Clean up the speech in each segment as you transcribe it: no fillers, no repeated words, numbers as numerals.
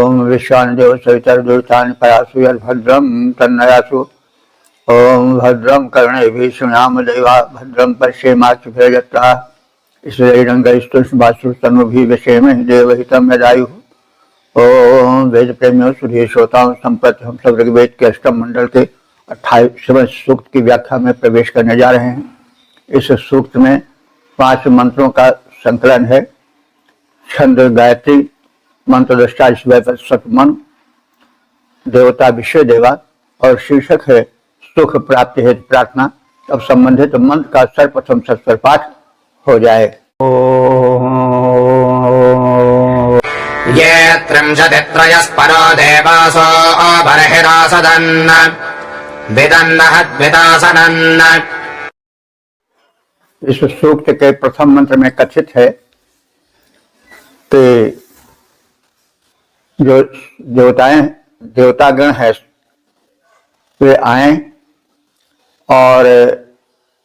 ओम विश्वानदेव सवितर्दुर्तानि परासु यद्भद्रं तन्नयासु। ओम भद्रं कर्णेभिः शृणुयाम देवा भद्रं पश्येमाक्षभिर्यजत्राः ईश्वरैरङ्गैस्तुष्टुवासुस्तनुभिः व्यसेमहि देवहितं यदायुः। ओम वेद प्रेमियों सुधीर श्रोताओं, संप्रति हम सब ऋग्वेद के अष्टम मंडल के 28वें सूक्त की व्याख्या में प्रवेश करने जा रहे हैं। इस सूक्त में 5 मंत्रों का संकलन है। छंद गायत्री, मंत्र दृष्टा सतमन, देवता विषय देवा और शीर्षक है सुख प्राप्ति हेतु प्रार्थना। अब संबंधित मंत्र का सर्वप्रथम सत्स्वर पाठ हो जाए। ये त्रिंशतित्रयस्परो देवासो बर्हिरासदन् विदन्नहद्विदासनन्। इस सूक्त के प्रथम मंत्र में कथित है कि जो देवतागण है वे आए और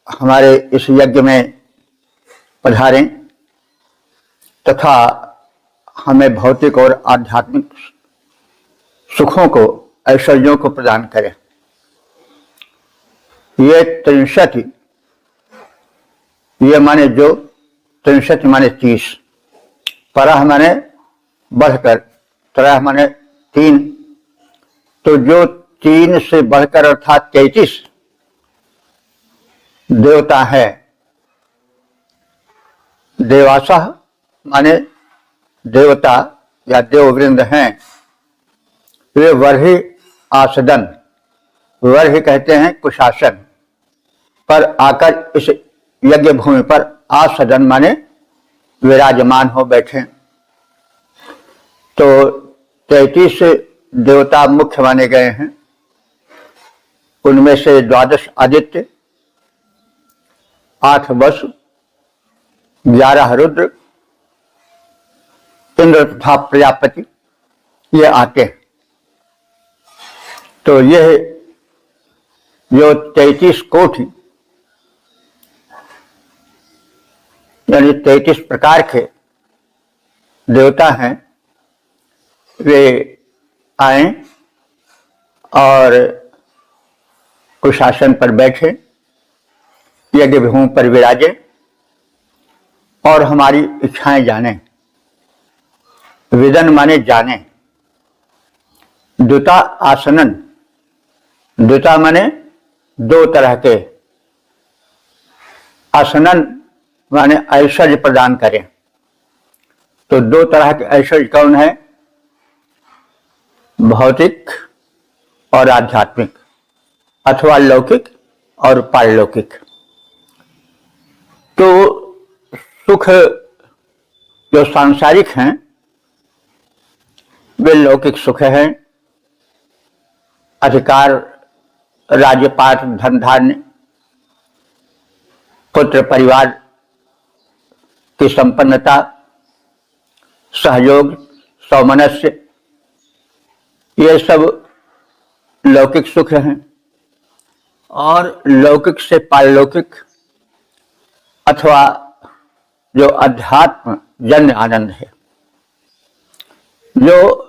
हमारे इस यज्ञ में पधारें तथा हमें भौतिक और आध्यात्मिक सुखों को, ऐश्वर्यों को प्रदान करें। ये 63, ये माने जो 63 माने 30, परह माने बढ़कर, तरह माने 3, तो जो 3 से बढ़कर अर्थात 33 देवता है। देवासः माने देवता या देववृंद हैं। वे वर्हि आसदन, वर्हि कहते हैं कुशासन, पर आकर इस यज्ञ भूमि पर आसदन माने विराजमान हो बैठे। तो 33 देवता मुख्य माने गए हैं। उनमें से 12 आदित्य, 8 वसु, 11 रुद्र, इंद्र तथा प्रजापति ये आते हैं। तो यह जो 33 कोटि यानी 33 प्रकार के देवता हैं, वे आए और कुशासन पर बैठे, यज्ञ भूमि पर विराजे और हमारी इच्छाएं जाने। विदन माने जाने। द्विता आसनन, द्विता माने 2 तरह के, आसनन माने ऐश्वर्य प्रदान करें। तो 2 तरह के ऐश्वर्य कौन है? भौतिक और आध्यात्मिक, अथवा लौकिक और पारलौकिक। तो सुख जो सांसारिक हैं वे लौकिक सुख हैं। अधिकार, राज्यपाट, धन धान्य, पुत्र परिवार की संपन्नता, सहयोग, सौमनस्य, ये सब लौकिक सुख हैं। और लौकिक से पारलौकिक अथवा जो अध्यात्म जन्य आनंद है, जो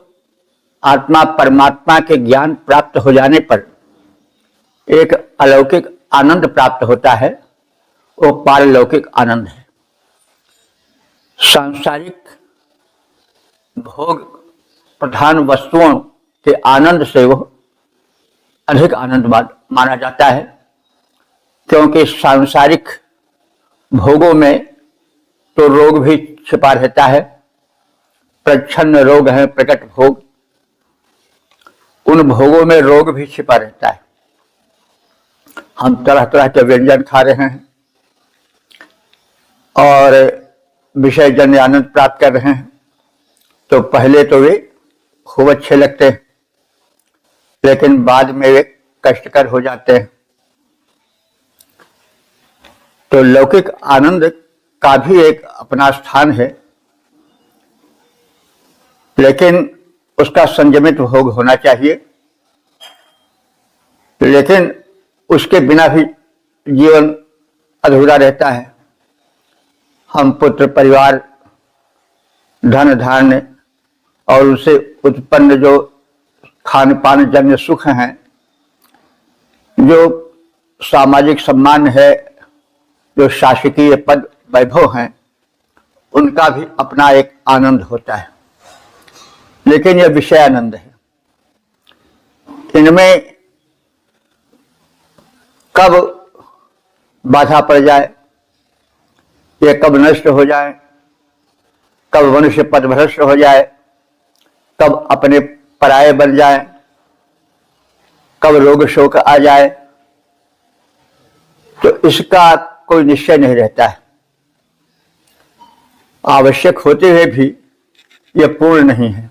आत्मा परमात्मा के ज्ञान प्राप्त हो जाने पर एक अलौकिक आनंद प्राप्त होता है, वो पारलौकिक आनंद है। सांसारिक भोग प्रधान वस्तुओं के आनंद से वो अधिक आनंद माना जाता है, क्योंकि सांसारिक भोगों में तो रोग भी छिपा रहता है। प्रच्छन्न रोग है, प्रकट भोग, उन भोगों में रोग भी छिपा रहता है। हम तरह तरह के व्यंजन खा रहे हैं और विषय जन्य आनंद प्राप्त कर रहे हैं, तो पहले तो वे खूब अच्छे लगते हैं, लेकिन बाद में वे कष्टकर हो जाते हैं। तो लौकिक आनंद का भी एक अपना स्थान है, लेकिन उसका संयमित भोग होना चाहिए। लेकिन उसके बिना भी जीवन अधूरा रहता है। हम पुत्र परिवार, धन धान्य और उनसे उत्पन्न जो खान पान जन्य सुख हैं, जो सामाजिक सम्मान है, जो शासकीय पद वैभव हैं, उनका भी अपना एक आनंद होता है। लेकिन यह विषय आनंद है, इनमें कब बाधा पड़ जाए, ये कब नष्ट हो जाए, कब मनुष्य पथभ्रष्ट हो जाए, कब अपने पराये बन जाए, कब रोग शोक आ जाए, तो इसका कोई निश्चय नहीं रहता है। आवश्यक होते हुए भी यह पूर्ण नहीं है।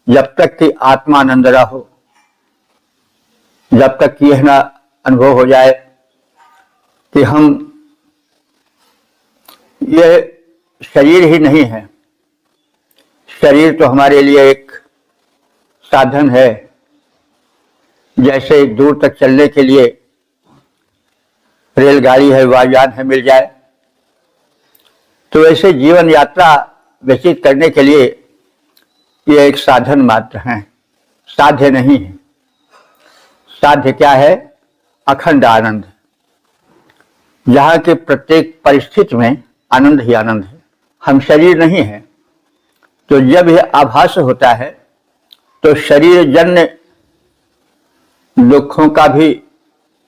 जब तक कि आत्मानंद हो, जब तक यह ना अनुभव हो जाए कि हम यह शरीर ही नहीं है, शरीर तो हमारे लिए एक साधन है। जैसे दूर तक चलने के लिए रेलगाड़ी है, वायुयान है, मिल जाए, तो वैसे जीवन यात्रा व्यतीत करने के लिए यह एक साधन मात्र है, साध्य नहीं है। साध्य क्या है? अखंड आनंद, जहाँ के प्रत्येक परिस्थिति में आनंद ही आनंद है। हम शरीर नहीं है, तो जब यह आभास होता है तो शरीर जन्य दुखों का भी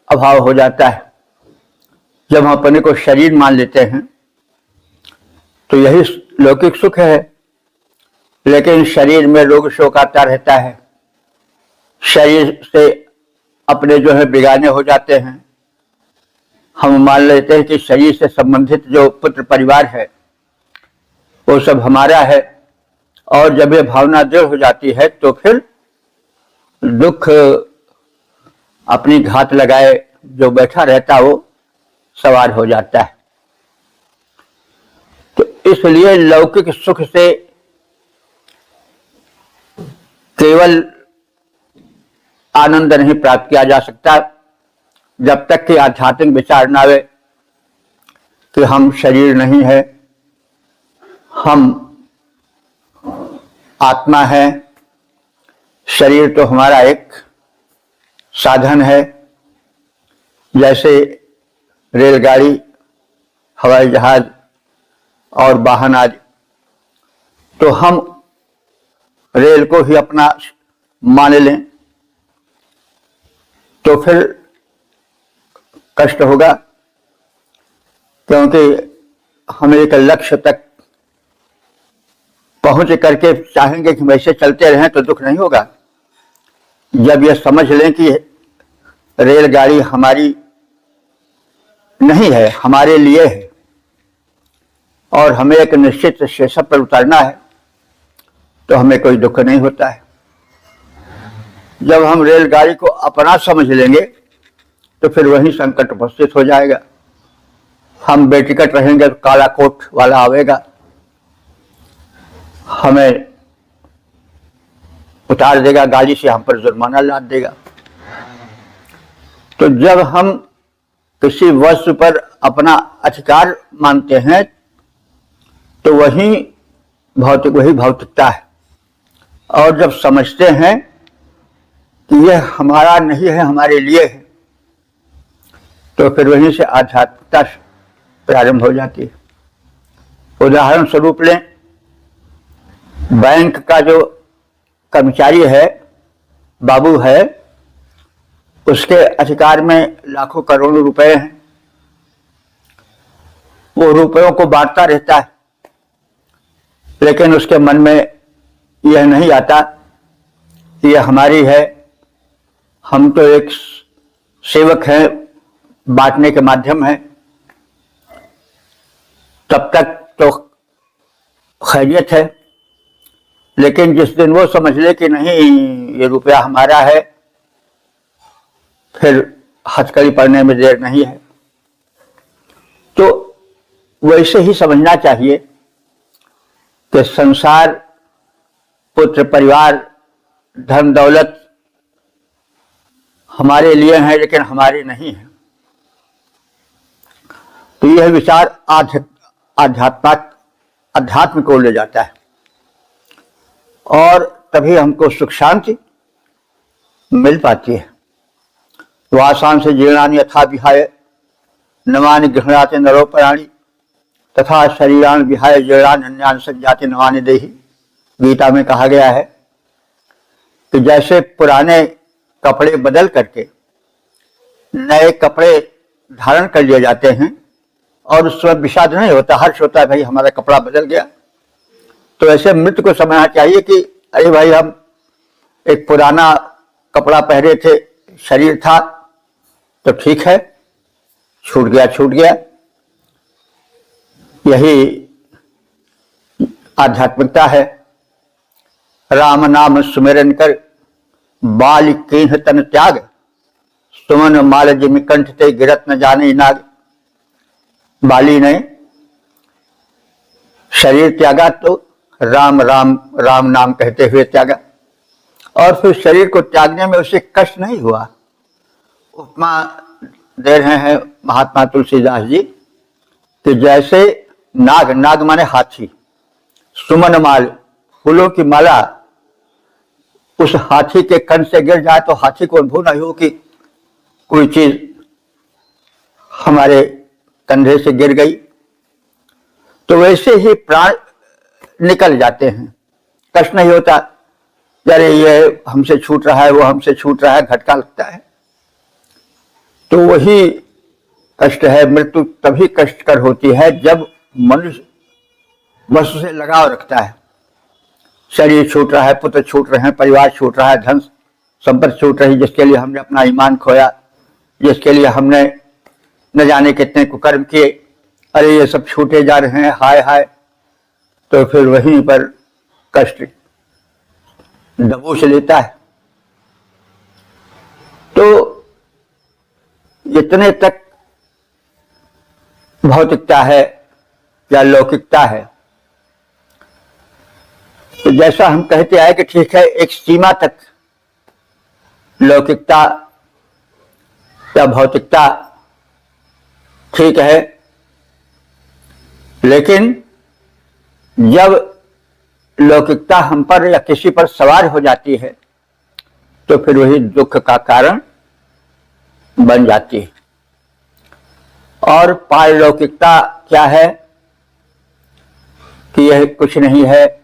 अभाव हो जाता है। जब हम अपने को शरीर मान लेते हैं तो यही लौकिक सुख है, लेकिन शरीर में रोग शोक आता रहता है, शरीर से अपने जो है बिगाने हो जाते हैं। हम मान लेते हैं कि शरीर से संबंधित जो पुत्र परिवार है वो सब हमारा है, और जब ये भावना दृढ़ हो जाती है तो फिर दुख अपनी घात लगाए जो बैठा रहता वो सवार हो जाता है। तो इसलिए लौकिक सुख से केवल आनंद नहीं प्राप्त किया जा सकता, जब तक कि आध्यात्मिक विचार न आवे कि हम शरीर नहीं है, हम आत्मा है। शरीर तो हमारा एक साधन है, जैसे रेलगाड़ी, हवाई जहाज और वाहन आदि। तो हम रेल को ही अपना मान लें तो फिर कष्ट होगा, क्योंकि हम एक लक्ष्य तक पहुंच करके चाहेंगे कि वैसे चलते रहें तो दुख नहीं होगा। जब यह समझ लें कि रेलगाड़ी हमारी नहीं है, हमारे लिए है, और हमें एक निश्चित स्टेशन पर उतरना है, तो हमें कोई दुख नहीं होता है। जब हम रेलगाड़ी को अपना समझ लेंगे तो फिर वही संकट उपस्थित हो जाएगा। हम बेटिकट रहेंगे तो काला कोट वाला आवेगा, हमें उतार देगा गाड़ी से, हम पर जुर्माना लाद देगा। तो जब हम किसी वस्तु पर अपना अधिकार मानते हैं तो वही भौतिकता है, और जब समझते हैं कि यह हमारा नहीं है, हमारे लिए है, तो फिर वहीं से आध्यात्मिकता प्रारंभ हो जाती है। उदाहरण स्वरूप लें, बैंक का जो कर्मचारी है, बाबू है, उसके अधिकार में लाखों करोड़ों रुपए हैं। वो रुपयों को बांटता रहता है, लेकिन उसके मन में यह नहीं आता कि यह हमारी है, हम तो एक सेवक हैं, बांटने के माध्यम है। तब तक तो खैरियत है, लेकिन जिस दिन वो समझ ले कि नहीं ये रुपया हमारा है, फिर हथकड़ी पड़ने में देर नहीं है। तो वैसे ही समझना चाहिए कि संसार, पुत्र परिवार, धन दौलत हमारे लिए है, लेकिन हमारे नहीं है। तो यह विचार अध्यात्म को ले जाता है। और तभी हमको सुख शांति मिल पाती है। वासांश जीर्णानि यथा विहाय नवानि गृह्णाति नरोपराणि तथा शरीरान विहाय जीर्णानि अन्यानि संजाति नवानि देहि। गीता में कहा गया है कि जैसे पुराने कपड़े बदल करके नए कपड़े धारण कर लिए जाते हैं और उस समय विषाद नहीं होता, हर्ष होता है, भाई हमारा कपड़ा बदल गया। तो ऐसे मृत्यु को समझना चाहिए कि अरे भाई हम एक पुराना कपड़ा पहने थे, शरीर था तो ठीक है, छूट गया छूट गया। यही आध्यात्मिकता है। राम नाम सुमिरन कर बाल कीन्ह तन त्याग सुमन माल जिमि कंठ ते गिरत न जाने नाग। बाली ने शरीर त्यागा तो राम राम राम नाम कहते हुए त्यागा, और फिर शरीर को त्यागने में उसे कष्ट नहीं हुआ। उपमा दे रहे हैं महात्मा तुलसीदास जी कि जैसे नाग, नाग माने हाथी, सुमन माल फूलों की माला उस हाथी के कंठ से गिर जाए तो हाथी को अनुभव नहीं हो कि कोई चीज हमारे कंधे से गिर गई। तो वैसे ही प्राण निकल जाते हैं, कष्ट नहीं होता, अरे ये हमसे छूट रहा है, वो हमसे छूट रहा है, झटका लगता है। तो वही कष्ट है। मृत्यु तभी कष्टकर होती है जब मनुष्य वस्तु से लगाव रखता है। शरीर छूट रहा है, पुत्र छूट रहे हैं, परिवार छूट रहा है, धन संपत्ति छूट रही, जिसके लिए हमने अपना ईमान खोया, जिसके लिए हमने न जाने कितने कुकर्म किए, अरे ये सब छूटे जा रहे हैं, हाय हाय। तो फिर वहीं पर कष्ट दबोच लेता है। तो इतने तक भौतिकता है या लौकिकता है। तो जैसा हम कहते आए कि ठीक है, एक सीमा तक लौकिकता या भौतिकता ठीक है, लेकिन जब लौकिकता हम पर या किसी पर सवार हो जाती है तो फिर वही दुख का कारण बन जाती है। और पारलौकिकता क्या है कि यह कुछ नहीं है,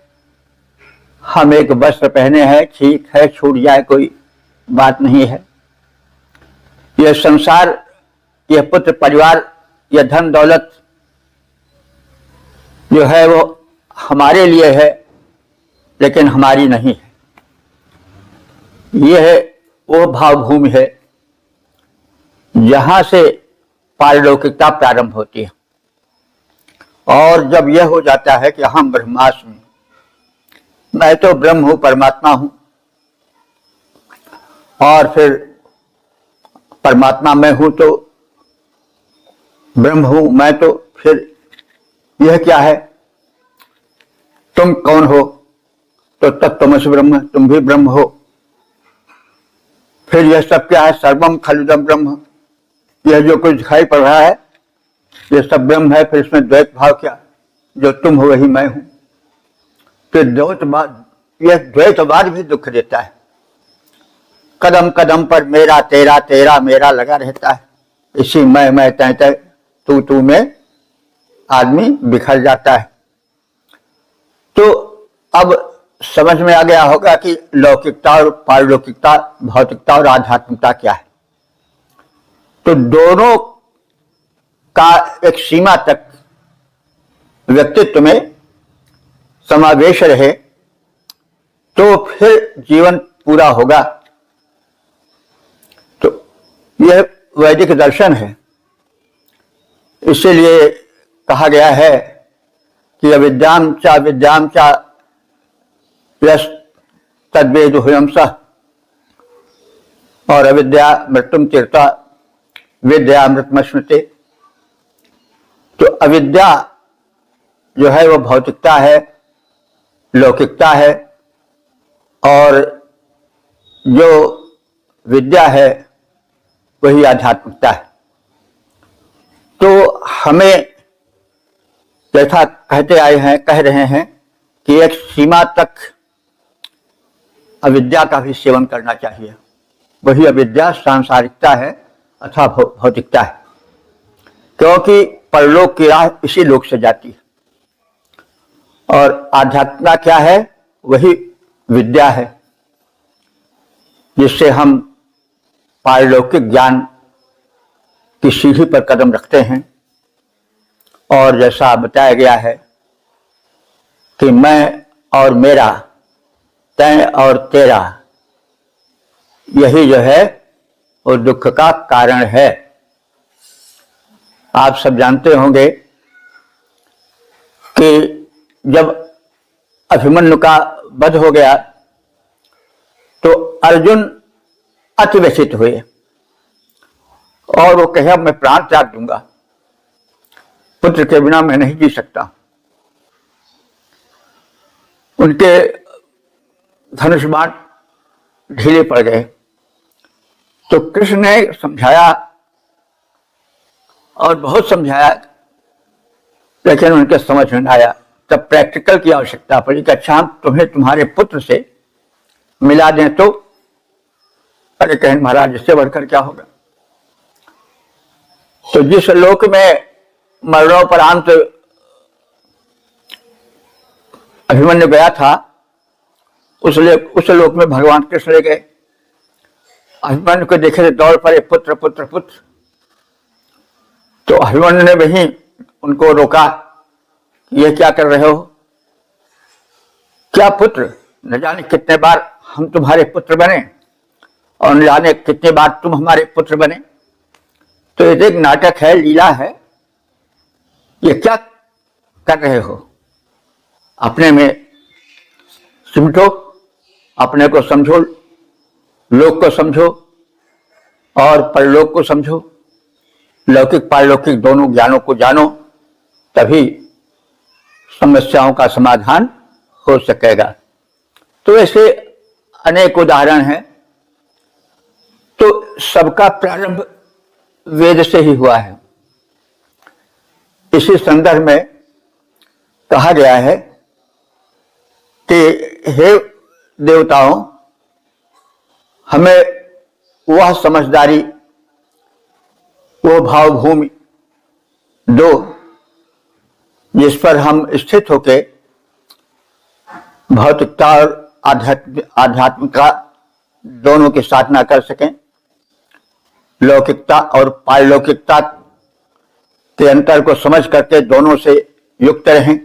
हम एक वस्त्र पहने हैं, ठीक है, छूट जाए कोई बात नहीं है। यह संसार, यह पुत्र परिवार, यह धन दौलत जो है वो हमारे लिए है लेकिन हमारी नहीं है। यह वो भावभूमि है जहां से पारलौकिकता प्रारंभ होती है। और जब यह हो जाता है कि हम ब्रह्मास्मि, मैं तो ब्रह्म हूं, परमात्मा हूं, और फिर परमात्मा मैं हूं तो ब्रह्म हूं मैं, तो फिर यह क्या है, तुम कौन हो, तो तत्त्वमसि ब्रह्म, तुम भी ब्रह्म हो। फिर यह सब क्या है, सर्वम खलुदम ब्रह्म, यह जो कुछ दिखाई पड़ रहा है यह सब ब्रह्म है। फिर इसमें द्वैत भाव क्या, जो तुम हो वही मैं हूं। फिर द्वैतवाद, यह द्वैतवाद भी दुख देता है। कदम कदम पर मेरा तेरा, तेरा मेरा लगा रहता है। इसी मैं तय तय, तू में आदमी बिखर जाता है। तो अब समझ में आ गया होगा कि लौकिकता और पारलौकिकता, भौतिकता और आध्यात्मिकता क्या है। तो दोनों का एक सीमा तक व्यक्तित्व में समावेश रहे तो फिर जीवन पूरा होगा। तो यह वैदिक दर्शन है। इसीलिए कहा गया है कि अविद्याम च यस् तद्वेद हुयंसः, और अविद्या मृत्युम तीर्था विद्या मृतमश्नुते। तो अविद्या जो है वो भौतिकता है, लौकिकता है, और जो विद्या है वही आध्यात्मिकता है। तो हमें जैसा कहते आए हैं, कह रहे हैं कि एक सीमा तक अविद्या का भी सेवन करना चाहिए। वही अविद्या सांसारिकता है अथवा भौतिकता है, क्योंकि परलोक की राह इसी लोक से जाती है। और आध्यात्मिकता क्या है? वही विद्या है जिससे हम पारलौकिक ज्ञान की सीढ़ी पर कदम रखते हैं। और जैसा बताया गया है कि मैं और मेरा, तय और तेरा, यही जो है वो दुख का कारण है। आप सब जानते होंगे कि जब अभिमन्यु का वध हो गया तो अर्जुन अति व्यथित हुए और वो कहे मैं प्राण त्याग दूंगा, पुत्र के बिना मैं नहीं जी सकता। उनके धनुष बाण ढीले पड़ गए तो कृष्ण ने समझाया और बहुत समझाया, लेकिन उनके समझ में आया। तब प्रैक्टिकल की आवश्यकता पड़ी कि अच्छा हम तुम्हें तुम्हारे पुत्र से मिला दें तो? अरे कहें महाराज इससे बढ़कर क्या होगा। तो जिस लोक में मरणोपरांत अभिमन्यु गया था उस लोक में भगवान कृष्ण ले गए। अभिमन्यु को देखे थे दौड़ पड़े, पुत्र पुत्र पुत्र। तो अभिमन्यु ने वहीं उनको रोका, ये क्या कर रहे हो? क्या पुत्र? न जाने कितने बार हम तुम्हारे पुत्र बने और न जाने कितने बार तुम हमारे पुत्र बने। तो ये एक नाटक है, लीला है, ये क्या कर रहे हो? अपने में सिमटो, अपने को समझो, लोक को समझो और परलोक को समझो। लौकिक पारलौकिक दोनों ज्ञानों को जानो, तभी समस्याओं का समाधान हो सकेगा। तो ऐसे अनेक उदाहरण हैं। तो सबका प्रारंभ वेद से ही हुआ है। इसी संदर्भ में कहा गया है कि हे देवताओं, हमें वह समझदारी, वो भावभूमि दो जिस पर हम स्थित होके भौतिकता और आध्यात्मिकता दोनों की साधना कर सकें, लौकिकता और पारलौकिकता के अंतर को समझ करके दोनों से युक्त रहें,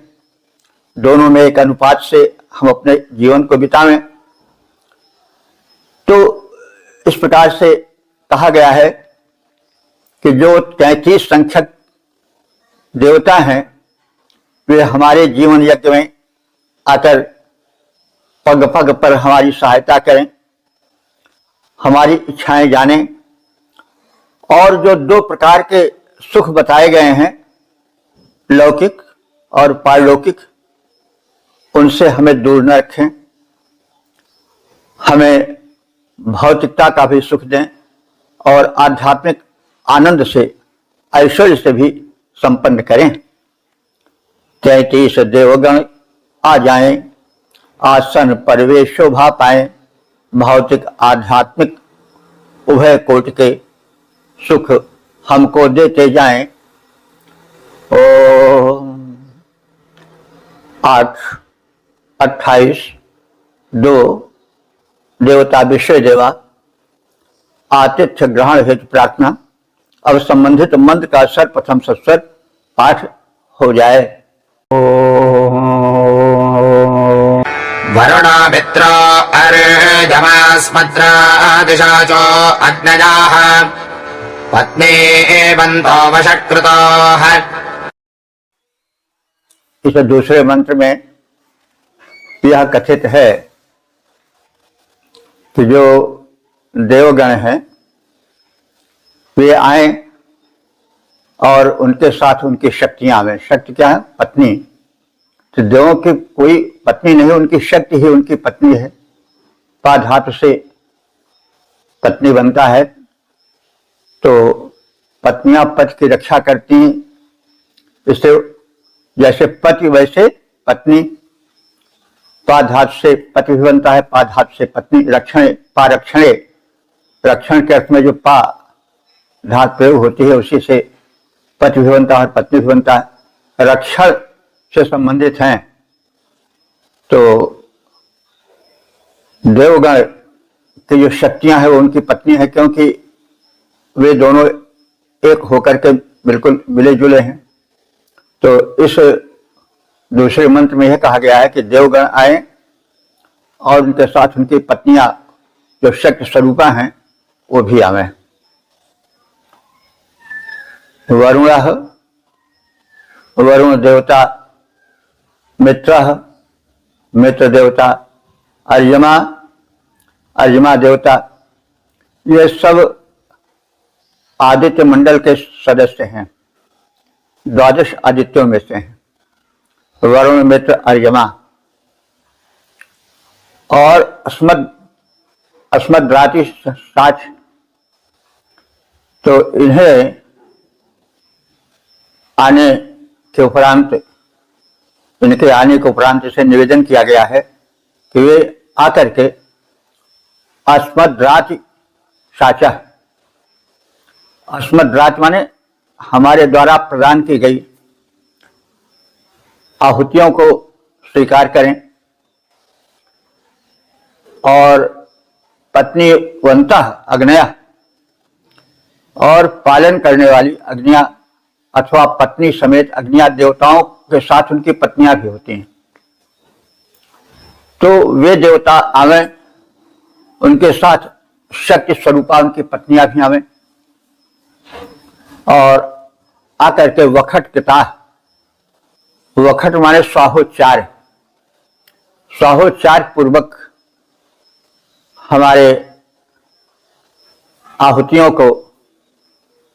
दोनों में एक अनुपात से हम अपने जीवन को बितावें। तो इस प्रकार से कहा गया है कि जो 33 संख्यक देवता हैं वे हमारे जीवन यज्ञ में आकर पग पग पर हमारी सहायता करें, हमारी इच्छाएं जानें और जो 2 प्रकार के सुख बताए गए हैं, लौकिक और पारलौकिक, उनसे हमें दूर न रखें, हमें भौतिकता का भी सुख दें और आध्यात्मिक आनंद से, ऐश्वर्य से भी संपन्न करें। 33 देवगण आ जाएं, आसन परिवेश शोभा पाएं, भौतिक आध्यात्मिक उभय कोटि के सुख हमको देते जाएं। ओम 8/28/2 देवता विषय देवा आतिथ्य ग्रहण हेतु प्रार्थना। अब संबंधित मंत्र का सर्वप्रथम सस्वर पाठ हो जाए। वरुणो मित्रो अर्यमास्मद्रा दिशाचो अग्नजाः पत्नी बन्तो वशकृतोः। इस दूसरे मंत्र में यह कथित है कि जो देवगण हैं वे आए और उनके साथ उनकी शक्तियां आवे। शक्ति क्या है? पत्नी। तो देवों की कोई पत्नी नहीं, उनकी शक्ति ही उनकी पत्नी है। पा धातु से पत्नी बनता है, तो पत्नियां पति की रक्षा करती हैं। इससे जैसे पति वैसे पत्नी। पा धातु से पति भी बनता है, पा धातु से पत्नी, रक्षण, पा रक्षणे, रक्षण के अर्थ में जो पा धातु प्रयोग होती है उसी से पति भी बनता है, पत्नी भी बनता है। रक्षण से संबंधित हैं तो देवगण की जो शक्तियां हैं वो उनकी पत्नी है, क्योंकि वे दोनों एक होकर के बिल्कुल मिले जुले हैं। तो इस दूसरे मंत्र में यह कहा गया है कि देवगण आए और उनके साथ उनकी पत्नियां जो शक्ति स्वरूपा हैं वो भी आवे। वरुण, वरुण देवता, मित्र, मित्र देवता, अर्यमा, अर्यमा देवता, ये सब आदित्य मंडल के सदस्य हैं, 12 आदित्यों में से हैं। वरुण, मित्र, अर्यमा और अस्मद्राति साच। तो इन्हें आने के उपरांत, इनके आने के उपरांत से निवेदन किया गया है कि वे आकर के अस्मद्राति साचा, अस्मद्रात माने हमारे द्वारा प्रदान की गई आहुतियों को स्वीकार करें और पत्नी वंता अग्नया, और पालन करने वाली अग्नियां अथवा पत्नी समेत अग्निया देवताओं के साथ उनकी पत्नियां भी होती हैं। तो वे देवता आवे, उनके साथ शक्ति स्वरूपा उनकी पत्नियां भी आवे और आकर के वखट कृता, वखट माने स्वाहोच्चार, स्वाहोच्चार पूर्वक हमारे आहुतियों को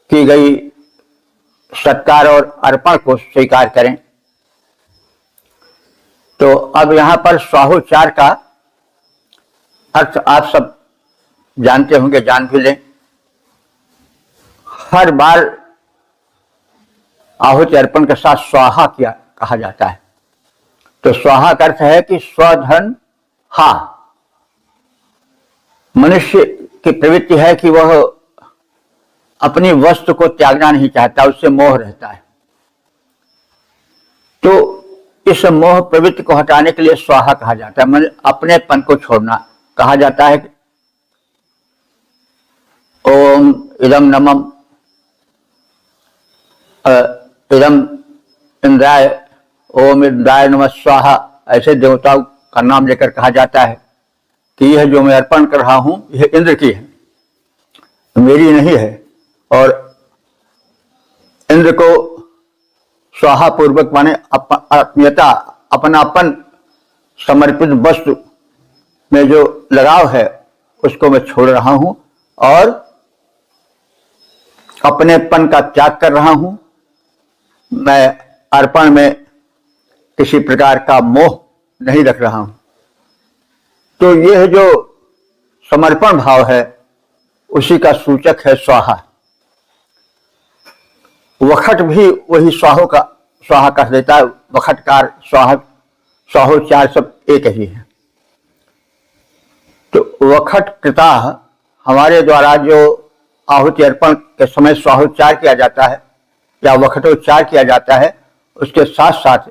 की गई सत्कार और अर्पण को स्वीकार करें। तो अब यहां पर स्वाहोच्चार का अर्थ आप सब जानते होंगे, जान भी लें। हर बार आहुति अर्पण के साथ स्वाहा किया कहा जाता है। तो स्वाहा का अर्थ है कि स्वधन हा, मनुष्य की प्रवृत्ति है कि वह अपनी वस्तु को त्यागना नहीं चाहता, उससे मोह रहता है। तो इस मोह प्रवृत्ति को हटाने के लिए स्वाहा कहा जाता है, मतलब अपनेपन को छोड़ना। कहा जाता है ओम इदम नमम इदम इंद्राय, ओम इंद्राय नमः स्वाहा, ऐसे देवताओं का नाम लेकर कहा जाता है कि यह जो मैं अर्पण कर रहा हूं यह इंद्र की है, मेरी नहीं है। और इंद्र को स्वाहा पूर्वक माने आत्मीयता, अपनापन, समर्पित वस्तु में जो लगाव है उसको मैं छोड़ रहा हूं और अपनेपन का त्याग कर रहा हूं। मैं अर्पण में किसी प्रकार का मोह नहीं रख रहा हूं। तो यह जो समर्पण भाव है उसी का सूचक है स्वाहा। वखट भी वही स्वाहा कह देता है, वखटकार, स्वाहा, स्वाहोच्चार सब एक ही है। तो वखट कृता, हमारे द्वारा जो आहुति अर्पण के समय स्वाहोच्चार किया जाता है या वखटोच्चार किया जाता है, उसके साथ साथ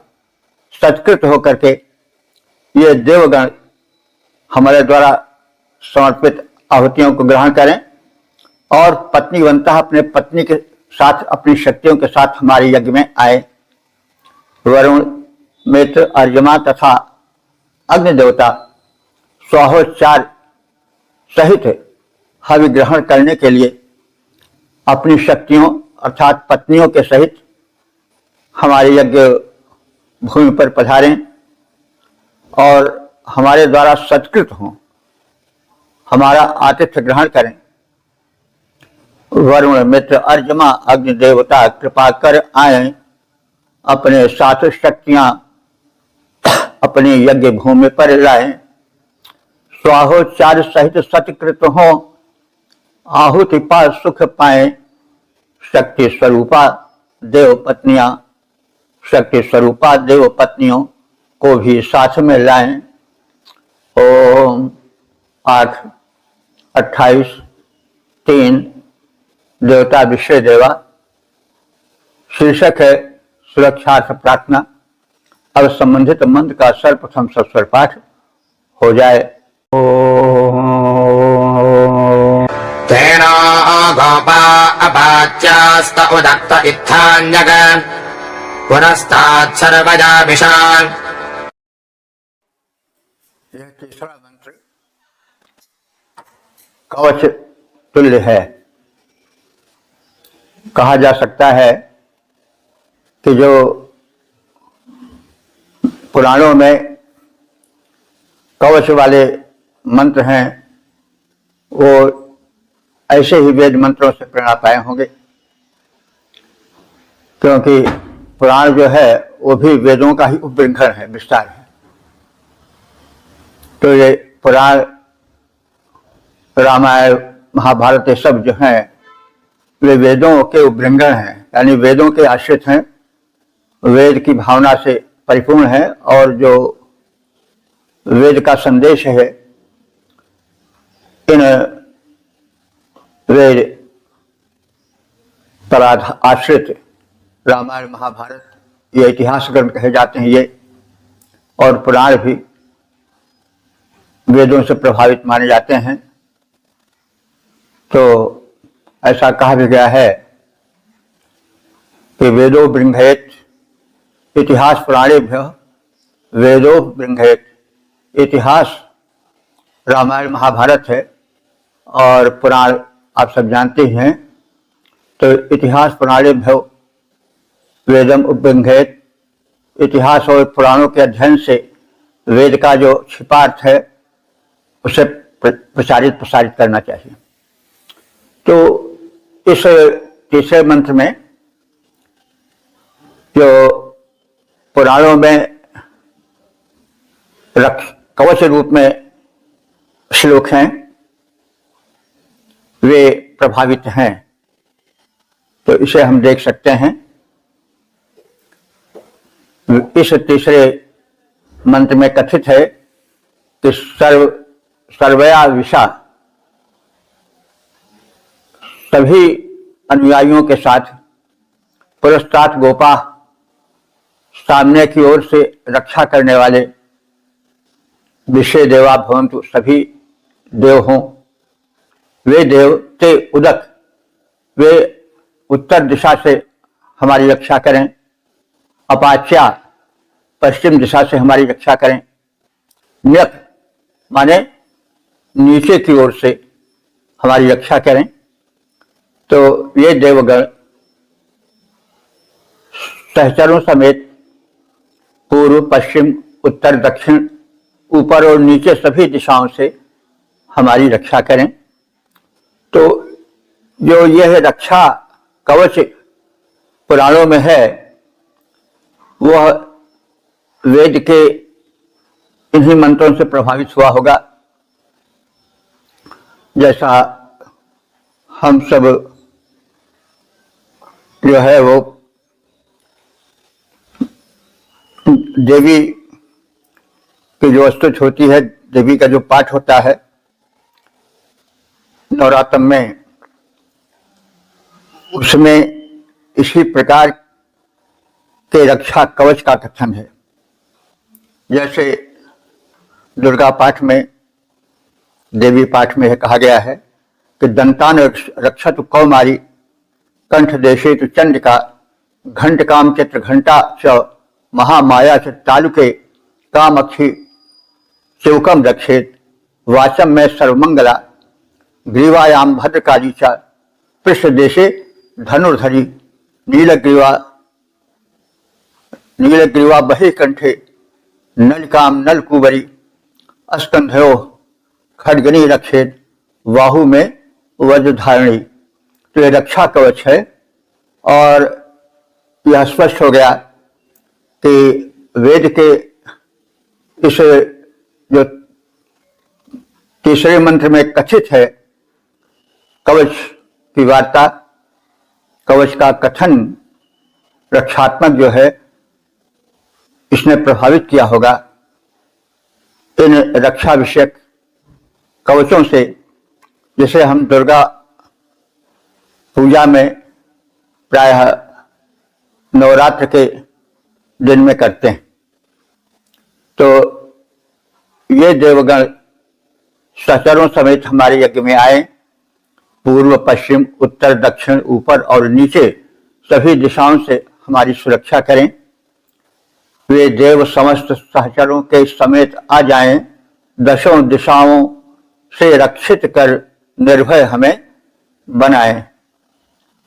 सत्कृत होकर के ये देवगण हमारे द्वारा समर्पित आहुतियों को ग्रहण करें और पत्नीवंता अपने पत्नी के साथ, अपनी शक्तियों के साथ हमारे यज्ञ में आए। वरुण, मित्र, अर्यमा तथा अग्नि देवता स्वाहोच्चार सहित हवि ग्रहण करने के लिए अपनी शक्तियों अर्थात पत्नियों के सहित हमारे यज्ञ भूमि पर पधारें और हमारे द्वारा सत्कृत हों, हमारा आतिथ्य ग्रहण करें। वरुण, मित्र, अर्यमा, अग्नि देवता कृपा कर आए, अपने सात शक्तियां अपनी यज्ञ भूमि पर लाएं, स्वाहोच्चार सहित सत्कृत हो, आहुति पा सुख पाए, शक्ति स्वरूपा देव पत्नियां, शक्ति स्वरूपा देव पत्नियों को भी साथ में लाएं ओम 8/28/3 देवता विश्व देवा। शीर्षक है सुरक्षार्थ प्रार्थना। अब संबंधित मंत्र का सर्वप्रथम सस्वर पाठ हो जाए। तेना गोपा अपाच्यास्त उदक्त इत्थान्यग पुरस्तात् सर्वजाभिषान्। यह तीसरा मंत्र कवच तुल्य है। कहा जा सकता है कि जो पुराणों में कवच वाले मंत्र हैं वो ऐसे ही वेद मंत्रों से प्रेरणा पाए होंगे, क्योंकि पुराण जो है वो भी वेदों का ही उपबृंखण है, विस्तार है। तो ये पुराण, रामायण, महाभारत, ये सब जो हैं वे वेदों के उपबृंखण हैं, यानी वेदों के आश्रित हैं, वेद की भावना से परिपूर्ण है। और जो वेद का संदेश है इन वेद पर आश्रित रामायण, महाभारत, ये इतिहास ग्रंथ कहे जाते हैं ये, और पुराण भी वेदों से प्रभावित माने जाते हैं। तो ऐसा कहा भी गया है कि वेदो बृंहयेत इतिहास पुराणेभ्य वेदो बृंहयेत। इतिहास रामायण महाभारत है और पुराण आप सब जानते हैं। तो इतिहास पुराणेभ्यो वेदम उपबृंहयेत। इतिहास और पुराणों के अध्ययन से वेद का जो छिपा अर्थ है उसे प्रसारित करना चाहिए। तो इस तीसरे मंत्र में जो पुराणों में कवच रूप में श्लोक हैं वे प्रभावित हैं। तो इसे हम देख सकते हैं। इस तीसरे मंत्र में कथित है कि सर्वया विषा, सभी अनुयायियों के साथ पुरस्तात् गोपा, सामने की ओर से रक्षा करने वाले, विषय देवा भवन्तु, सभी देव हों। वे देव ते उदक, वे उत्तर दिशा से हमारी रक्षा करें। अपाच्या, पश्चिम दिशा से हमारी रक्षा करें। न्यक माने नीचे की ओर से हमारी रक्षा करें। तो ये देवगण सहचरों समेत पूर्व, पश्चिम, उत्तर, दक्षिण, ऊपर और नीचे सभी दिशाओं से हमारी रक्षा करें। तो जो यह रक्षा कवच पुराणों में है वह वेद के इन्हीं मंत्रों से प्रभावित हुआ होगा। जैसा हम सब जो है वो देवी की जो स्तुति होती है, देवी का जो पाठ होता है नवरात्र में, उसमें इसी प्रकार के रक्षा कवच का कथन है। जैसे दुर्गा पाठ में, देवी पाठ में कहा गया है कि दंतान रक्षत कौमारी, कंठ देशे तु चंडिका, घंट काम चित्र घंटा च महामाया च तालुके, कामक्षी शिवकम रक्षेत, वाचम में सर्वमंगला, ग्रीवायाम भद्रकाली च, पृष्ठ देशे धनुर्धरी, नीलग्रीवा बहिर्कंठे, नलिकाम नलकुबरी, अस्कंधयो खड्गनी रक्षेत, बाहु में वज्रधारणी। तो यह रक्षा कवच है। और यह स्पष्ट हो गया कि वेद के इस जो तीसरे मंत्र में कथित है कवच की वार्ता, कवच का कथन रक्षात्मक जो है, इसने प्रभावित किया होगा। इन रक्षा विषयक कवचों से, जैसे हम दुर्गा पूजा में प्रायः नवरात्र के दिन में करते हैं, तो ये देवगण सहचरों समेत हमारे यज्ञ में आए, पूर्व पश्चिम उत्तर दक्षिण ऊपर और नीचे सभी दिशाओं से हमारी सुरक्षा करें। वे देव समस्त सहचरों के समेत आ जाएं, दशों दिशाओं से रक्षित कर निर्भय हमें बनाएं।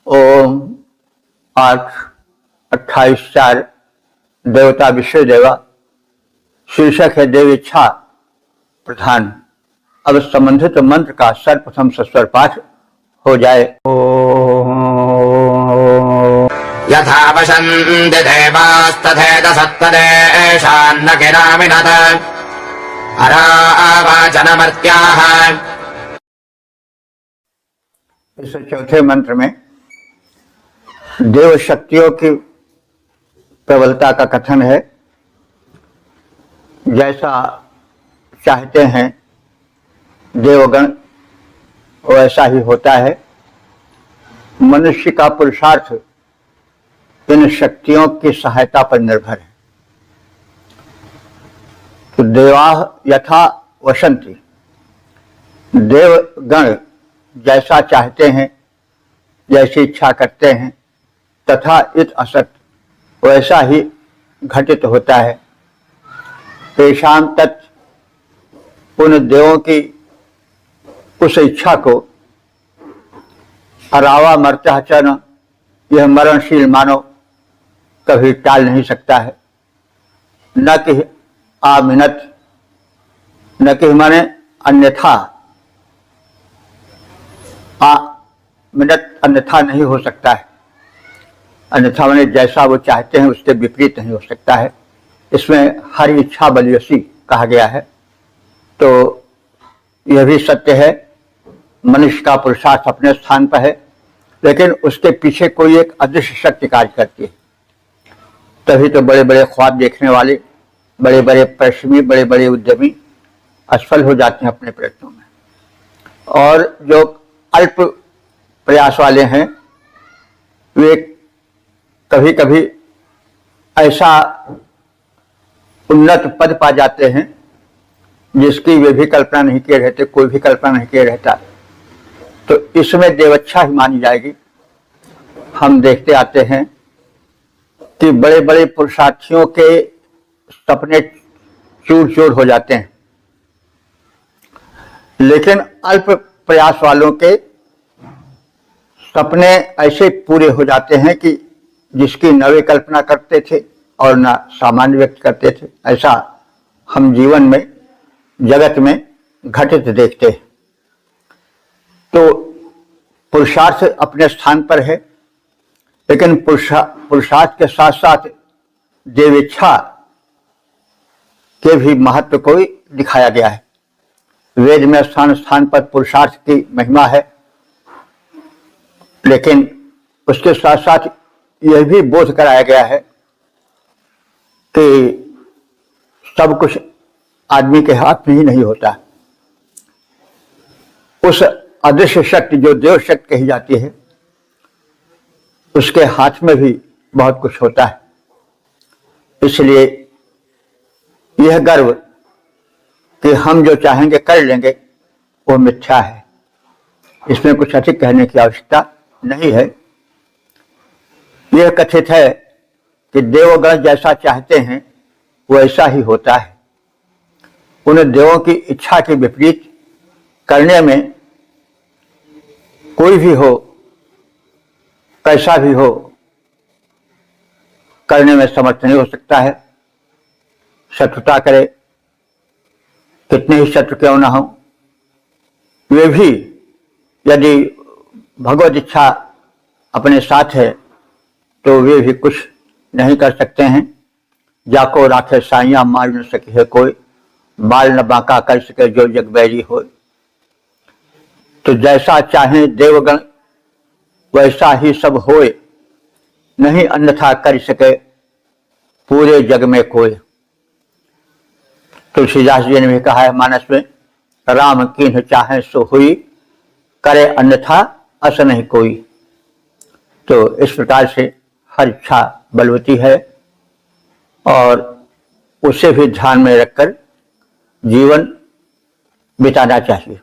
ओम 8/28/4 देवता विश्व देवा, शीर्षक है देव इच्छा प्रधान। अब संबंधित मंत्र का सर्वप्रथम सस्वर पाठ हो जाए। यथा वशन्ति देवास्तथेदसत्तदेशान्न गिरामिनत अरावाचनमर्त्याः। इस चौथे मंत्र में देव शक्तियों की प्रबलता का कथन है। जैसा चाहते हैं देवगण वैसा ही होता है। मनुष्य का पुरुषार्थ इन शक्तियों की सहायता पर निर्भर है। तो देवाः यथा वशन्ति, देवगण जैसा चाहते हैं, जैसी इच्छा करते हैं, तथा इत असत वैसा ही घटित होता है। तेषां तत्, उन देवों की उस इच्छा को अरावा मर्त्याः च न, यह मरणशील मानव कभी टाल नहीं सकता है। न कि आमिनत, न कि माने अन्यथा, आमिनत अन्यथा नहीं हो सकता है। अन्यथा माने जैसा वो चाहते हैं उसके विपरीत नहीं हो सकता है। इसमें हर इच्छा बलियसी कहा गया है। तो यह भी सत्य है, मनुष्य का पुरुषार्थ अपने स्थान पर है, लेकिन उसके पीछे कोई एक अदृश्य शक्ति कार्य करती है। तभी तो बड़े बड़े ख्वाब देखने वाले, बड़े बड़े परिश्रमी, बड़े बड़े उद्यमी असफल हो जाते हैं अपने प्रयत्नों में। और जो अल्प प्रयास वाले हैं वे कभी कभी ऐसा उन्नत पद पा जाते हैं जिसकी वे भी कल्पना नहीं किए रहते, कोई भी कल्पना नहीं किए रहता। तो इसमें देवच्छा ही मानी जाएगी। हम देखते आते हैं कि बड़े बड़े पुरुषार्थियों के सपने चूर चूर हो जाते हैं, लेकिन अल्प प्रयास वालों के सपने ऐसे पूरे हो जाते हैं कि जिसकी न वे कल्पना करते थे और न सामान्य व्यक्त करते थे। ऐसा हम जीवन में, जगत में घटित देखते हैं। तो पुरुषार्थ अपने स्थान पर है, लेकिन पुरुषार्थ के साथ साथ देवेच्छा के भी महत्व को दिखाया गया है। वेद में स्थान स्थान पर पुरुषार्थ की महिमा है, लेकिन उसके साथ साथ यह भी बोध कराया गया है कि सब कुछ आदमी के हाथ में ही नहीं होता। उस अदृश्य शक्ति जो देव शक्ति कही जाती है, उसके हाथ में भी बहुत कुछ होता है। इसलिए यह गर्व कि हम जो चाहेंगे कर लेंगे वो मिथ्या है। इसमें कुछ अधिक कहने की आवश्यकता नहीं है। यह कथित है कि देवगण जैसा चाहते हैं वैसा ही होता है। उन देवों की इच्छा के विपरीत करने में कोई भी हो, कैसा भी हो, करने में समर्थ नहीं हो सकता है। शत्रुता करे, कितने ही शत्रु क्यों ना हो, वे भी यदि भगवत इच्छा अपने साथ है तो वे भी कुछ नहीं कर सकते हैं। जाको राखे साइया मार न सके है कोई, बाल न बांका कर सके जो जग बैरी हो। तो जैसा चाहे देवगण वैसा ही सब होए, नहीं अन्यथा कर सके पूरे जग में कोई। तुलसीदास जी ने भी कहा है मानस में, राम कीन्ह चाहे सो हुई, करे अन्यथा अस नहीं कोई। तो इस प्रकार से हर इच्छा बलवती है और उसे भी ध्यान में रखकर जीवन बिताना चाहिए।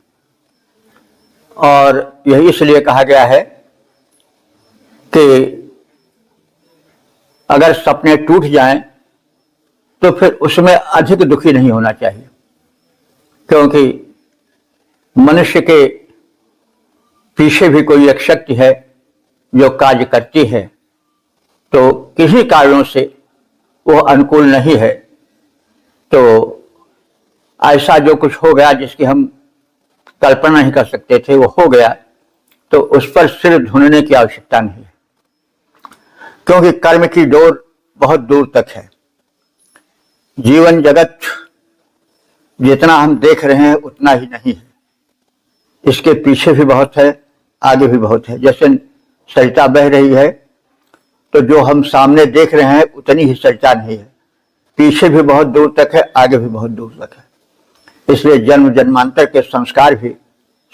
और यही इसलिए कहा गया है कि अगर सपने टूट जाएं तो फिर उसमें अधिक दुखी नहीं होना चाहिए, क्योंकि मनुष्य के पीछे भी कोई एक शक्ति है जो कार्य करती है। तो किसी कारणों से वो अनुकूल नहीं है, तो ऐसा जो कुछ हो गया जिसकी हम कल्पना नहीं कर सकते थे वो हो गया, तो उस पर सिर ढूंढने की आवश्यकता नहीं है, क्योंकि कर्म की डोर बहुत दूर तक है। जीवन जगत जितना हम देख रहे हैं उतना ही नहीं है, इसके पीछे भी बहुत है, आगे भी बहुत है। जैसे सरिता बह रही है तो जो हम सामने देख रहे हैं उतनी ही सरिता नहीं है, पीछे भी बहुत दूर तक है, आगे भी बहुत दूर तक है। इसलिए जन्म जन्मांतर के संस्कार भी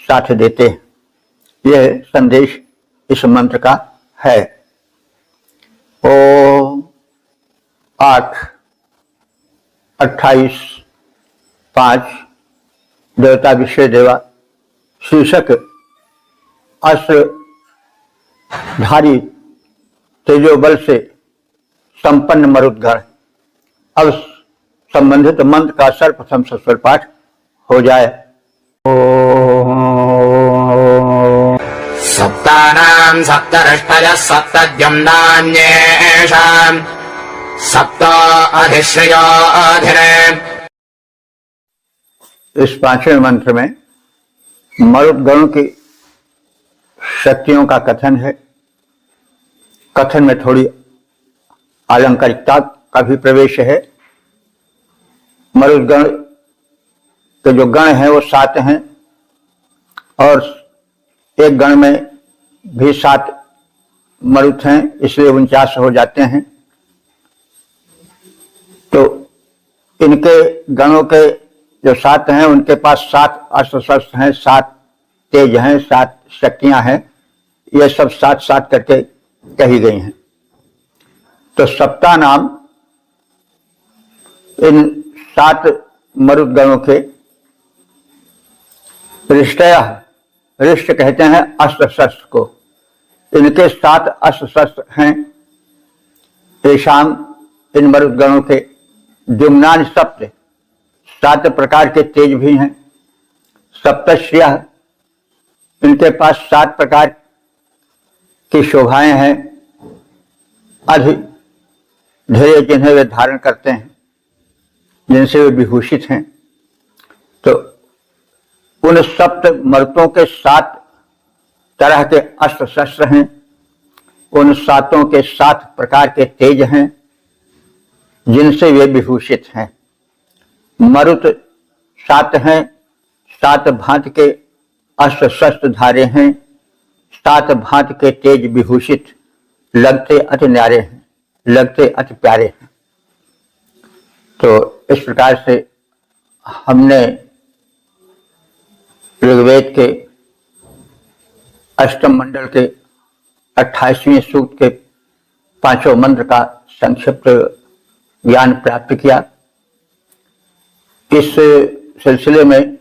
साथ देते हैं। यह संदेश इस मंत्र का है। ओम 8/28/5 देवता विषय देवा शीर्षक अस्त्रधारी तेजोबल से संपन्न मरुद्गण। अब संबंधित मंत्र का सर्वप्रथम सस्वर पाठ हो जाए। सप्तानां सप्तरष्टयः सप्तद्युम्नान्येषाम् सप्त अधिश्रयोऽधिरे। इस पांचवें मंत्र में मरुद्गणों की शक्तियों का कथन है। कथन में थोड़ी अलंकारिकता का भी प्रवेश है। मरुद्गण के जो गण हैं वो 7 हैं और एक गण में भी 7 मरुत हैं, इसलिए 49 हो जाते हैं। तो इनके गणों के जो 7 हैं उनके पास 7 अस्त्र शस्त्र हैं, 7 तेज हैं, 7 शक्तियां हैं। ये सब 7-7 करके कही गई हैं। तो सप्ताह नाम इन 7 मरुद्गणों के रिष्ट कहते हैं अस्त्र शस्त्र को। इनके 7 अस्त्र शस्त्र हैं। येषाम इन मरुद्गणों के द्युम्नानि सप्त, 7 प्रकार के तेज भी हैं। सप्तश्रियः, इनके पास 7 प्रकार की शोभाएं हैं। अधि धैर्य जिन्हें वे धारण करते हैं, जिनसे वे विभूषित हैं। तो उन सप्त मरुतों के 7 तरह के अस्त्र शस्त्र हैं। उन 7 के 7 प्रकार के तेज हैं, जिनसे वे विभूषित हैं। मरुत 7 हैं, 7 भांति के अस्त्र शस्त्र धारे हैं, 7 भांति के तेज विभूषित, लगते अति न्यारे हैं, लगते अति प्यारे हैं। तो इस प्रकार से हमने ऋग्वेद के 8वें मंडल के 28वें सूक्त के 5वें मंत्र का संक्षिप्त ज्ञान प्राप्त किया। इस सिलसिले में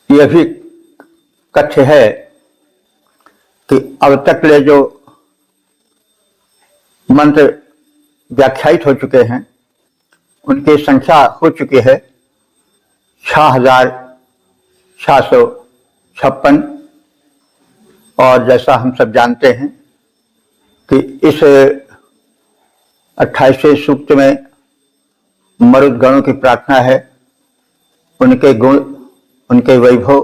यह भी कथ्य है कि अब तक ले जो मंत्र व्याख्यायित हो चुके हैं उनकी संख्या हो चुकी है 6656। और जैसा हम सब जानते हैं कि इस 28वें सूक्त में मरुद्गणों की प्रार्थना है। उनके गुण, उनके वैभव,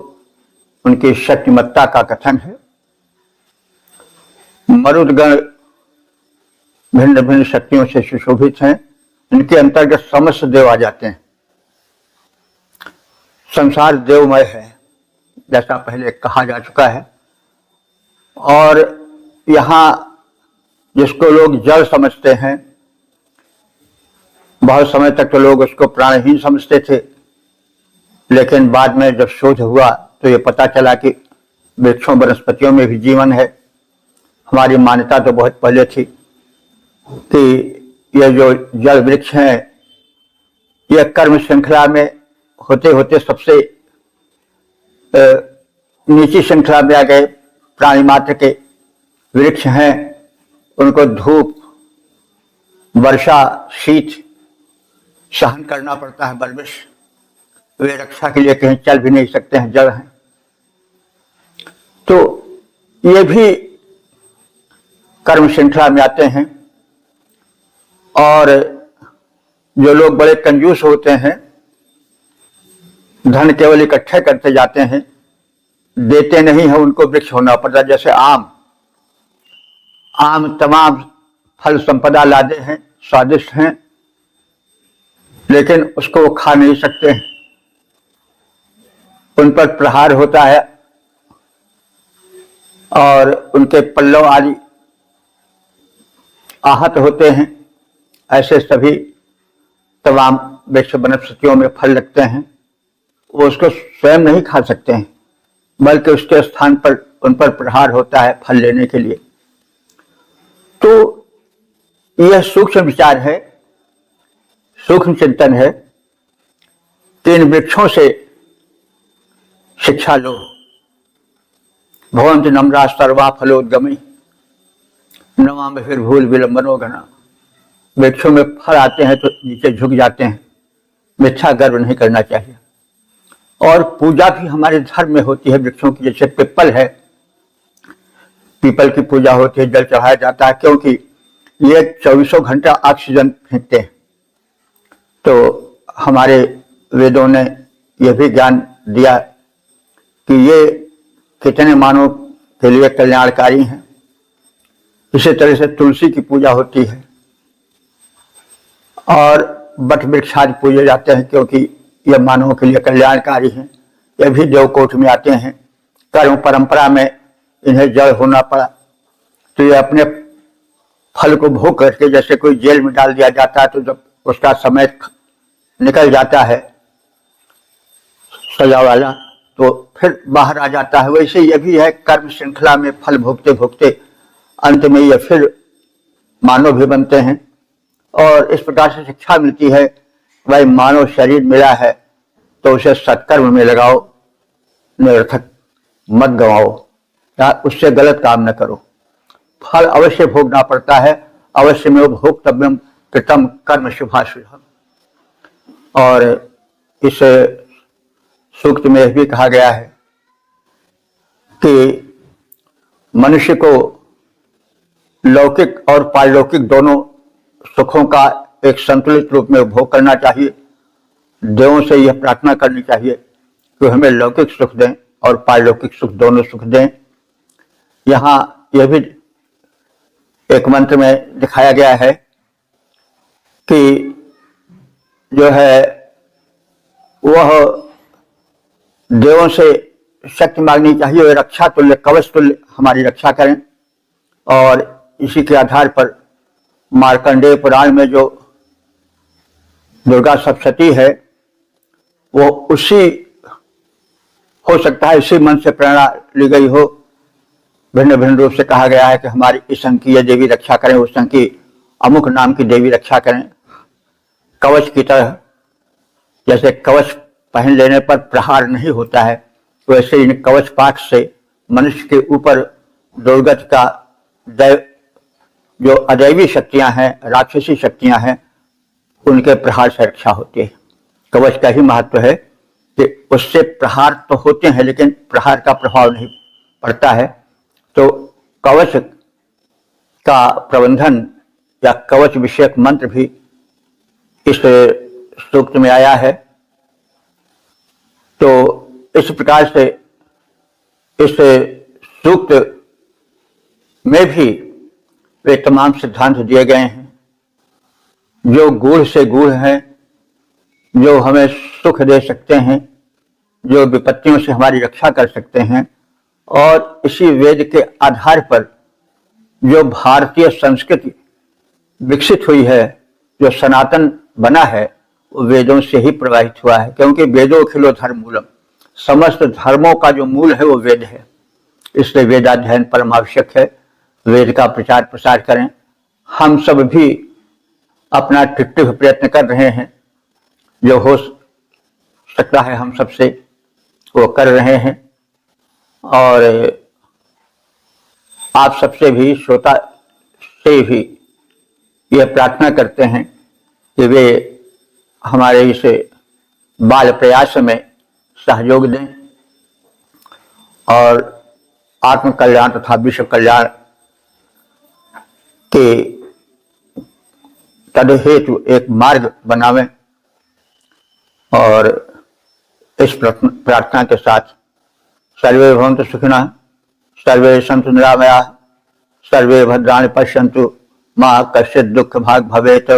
उनकी शक्तिमत्ता का कथन है। मरुद्गण भिन्न भिन्न शक्तियों से सुशोभित हैं। इनके अंतर्गत समस्त देव आ जाते हैं। संसार देवमय है, जैसा पहले कहा जा चुका है। और यहाँ जिसको लोग जल समझते हैं, बहुत समय तक तो लोग उसको प्राणहीन समझते थे, लेकिन बाद में जब शोध हुआ तो ये पता चला कि वृक्षों वनस्पतियों में भी जीवन है। हमारी मान्यता तो बहुत पहले थी कि ये जो जल वृक्ष हैं ये कर्म श्रृंखला में होते होते सबसे नीची श्रृंखला में आ गए प्राणी मात्र के वृक्ष हैं। उनको धूप, वर्षा, शीत सहन करना पड़ता है, बर्बिश। वे रक्षा के लिए कहीं चल भी नहीं सकते हैं, जड़ हैं। तो ये भी कर्म श्रृंखला में आते हैं। और जो लोग बड़े कंजूस होते हैं, धन केवल इकट्ठे करते जाते हैं, देते नहीं है, उनको वृक्ष होना पड़ता है। जैसे आम तमाम फल संपदा लादे हैं, स्वादिष्ट हैं, लेकिन उसको वो खा नहीं सकते हैं। उन पर प्रहार होता है और उनके पल्लव आदि आहत होते हैं। ऐसे सभी तमाम वृक्ष वनस्पतियों में फल लगते हैं, वो उसको स्वयं नहीं खा सकते हैं, बल्कि उसके स्थान पर उन पर प्रहार होता है फल लेने के लिए। तो यह सूक्ष्म विचार है, सूक्ष्म चिंतन है कि इन वृक्षों से शिक्षा लो। भवन्ति नम्रा सर्वा फलोद्गमी नमामि भूल विलंबनो घना। वृक्षों में फल आते हैं तो नीचे झुक जाते हैं, मिथ्या गर्व नहीं करना चाहिए। और पूजा भी हमारे धर्म में होती है वृक्षों की। जैसे पीपल है, पीपल की पूजा होती है, जल चढ़ाया जाता है, क्योंकि ये 24 घंटा ऑक्सीजन फेंकते हैं। तो हमारे वेदों ने यह भी ज्ञान दिया कि ये कितने मानव के लिए कल्याणकारी हैं। इसी तरह से तुलसी की पूजा होती है और बट वृक्ष आदि पूजे जाते हैं, क्योंकि यह मानवों के लिए कल्याणकारी हैं। यह भी देवकोट में आते हैं। कर्म परंपरा में इन्हें जड़ होना पड़ा, तो ये अपने फल को भोग करके, जैसे कोई जेल में डाल दिया जाता है तो जब उसका समय निकल जाता है सजा वाला, तो फिर बाहर आ जाता है। वैसे यह भी है, कर्म श्रृंखला में फल भोगते भोगते अंत में ये फिर मानव भी बनते हैं। और इस प्रकार से शिक्षा मिलती है, भाई मानव शरीर मिला है तो उसे सत्कर्म में लगाओ, निरर्थक मत गवाओ या उससे गलत काम न करो। फल अवश्य भोगना पड़ता है, अवश्य में भोक्तव्यम कृतम कर्म शुभाशुभम। और इस सूक्त में यह भी कहा गया है कि मनुष्य को लौकिक और पारलौकिक दोनों सुखों का एक संतुलित रूप में उपभोग करना चाहिए। देवों से यह प्रार्थना करनी चाहिए कि हमें लौकिक सुख दें और पारलौकिक सुख, दोनों सुख दें। यहाँ यह भी एक मंत्र में दिखाया गया है कि जो है वह देवों से शक्ति मांगनी चाहिए, वे रक्षा तुल्य, कवच तुल्य हमारी रक्षा करें। और इसी के आधार पर मार्कंडेय पुराण में जो दुर्गा सप्तशती है, वो उसी हो सकता है, इसी मन से प्रेरणा ली गई हो। भिन्न भिन्न रूप से कहा गया है कि हमारी इस अंक की यह देवी रक्षा करें, उस अंक की अमुक नाम की देवी रक्षा करें। कवच की तरह, जैसे कवच पहन लेने पर प्रहार नहीं होता है, वैसे इन कवच पाठ से मनुष्य के ऊपर दुर्गत का जो अदैवी शक्तियां हैं, राक्षसी शक्तियां हैं, उनके प्रहार से रक्षा होती है। कवच का ही महत्व है कि उससे प्रहार तो होते हैं लेकिन प्रहार का प्रभाव नहीं पड़ता है। तो कवच का प्रबंधन या कवच विषयक मंत्र भी इस सूक्त में आया है। तो इस प्रकार से इस सूक्त में भी वे तमाम सिद्धांत दिए गए हैं जो गूढ़ से गूढ़ हैं, जो हमें सुख दे सकते हैं, जो विपत्तियों से हमारी रक्षा कर सकते हैं। और इसी वेद के आधार पर जो भारतीय संस्कृति विकसित हुई है, जो सनातन बना है वो वेदों से ही प्रवाहित हुआ है, क्योंकि वेदों खिलो धर्म मूलम, समस्त धर्मों का जो मूल है वो वेद है। इसलिए वेदाध्ययन परम आवश्यक है। वेद का प्रचार प्रसार करें। हम सब भी अपना टिट्टिव प्रयत्न कर रहे हैं, जो हो सकता है हम सबसे वो कर रहे हैं। और आप सबसे भी, श्रोता से भी यह प्रार्थना करते हैं कि वे हमारे इस बाल प्रयास में सहयोग दें और आत्म कल्याण तथा विश्व कल्याण के तद हेतु एक मार्ग बनावें। और इस प्रार्थना के साथ सर्वे भवन्तु सुखिनः, सर्वे सन्तु निरामयाः, सर्वे भद्राणि पश्यन्तु, मा कश्चित् दुःख भाग् भवेत्।